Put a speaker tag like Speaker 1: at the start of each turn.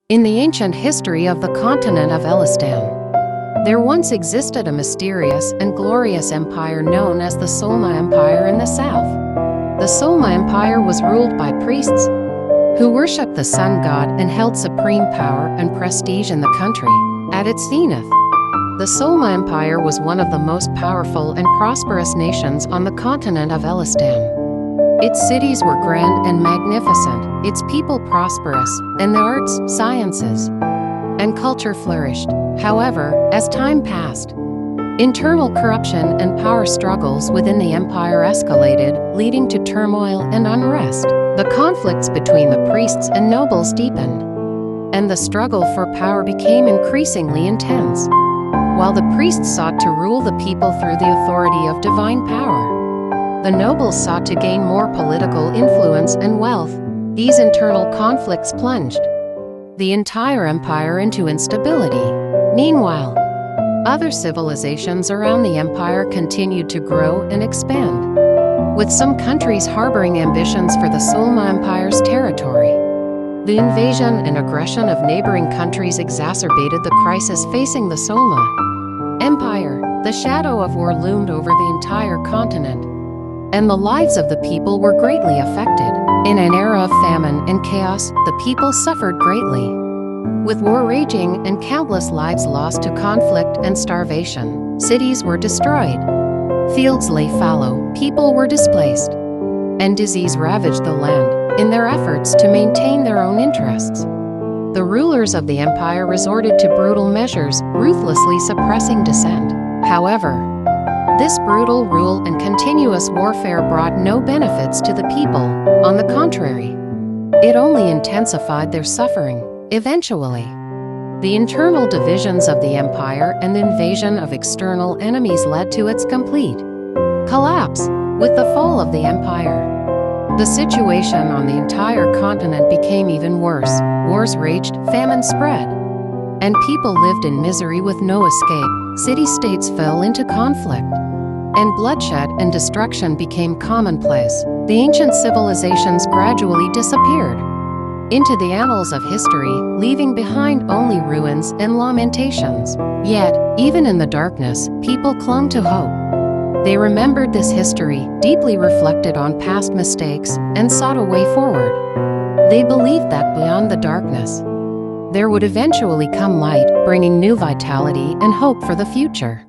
Speaker 1: In the ancient history of the continent of Elistan, there once existed a mysterious and glorious empire known as the Solma Empire in the south. The Solma Empire was ruled by priests who worshipped the sun god and held supreme power and prestige in the country. At its zenith, the Solma Empire was one of the most powerful and prosperous nations on the continent of Elistan. Its cities were grand and magnificent, its people prosperous, and the arts, sciences, and culture flourished. However, as time passed, internal corruption and power struggles within the empire escalated, leading to turmoil and unrest. The conflicts between the priests and nobles deepened, and the struggle for power became increasingly intense. While the priests sought to rule the people through the authority of divine power, the nobles sought to gain more political influence and wealth. These internal conflicts plunged the entire empire into instability. Meanwhile, other civilizations around the empire continued to grow and expand, with some countries harboring ambitions for the Solma Empire's territory. The invasion and aggression of neighboring countries exacerbated the crisis facing the Solma Empire. The shadow of war loomed over the entire continent, and the lives of the people were greatly affected. In an era of famine and chaos, the people suffered greatly, with war raging and countless lives lost to conflict and starvation. Cities were destroyed, fields lay fallow, people were displaced, and disease ravaged the land. In their efforts to maintain their own interests, the rulers of the empire resorted to brutal measures, ruthlessly suppressing dissent. However, this brutal rule and continuous warfare brought no benefits to the people. On the contrary, it only intensified their suffering. Eventually, the internal divisions of the empire and the invasion of external enemies led to its complete collapse. With the fall of the empire, the situation on the entire continent became even worse. Wars raged, famine spread, and people lived in misery with no escape. City-states fell into conflict, and bloodshed and destruction became commonplace. The ancient civilizations gradually disappeared into the annals of history, leaving behind only ruins and lamentations. Yet, even in the darkness, people clung to hope. They remembered this history, deeply reflected on past mistakes, and sought a way forward. They believed that beyond the darkness, there would eventually come light, bringing new vitality and hope for the future.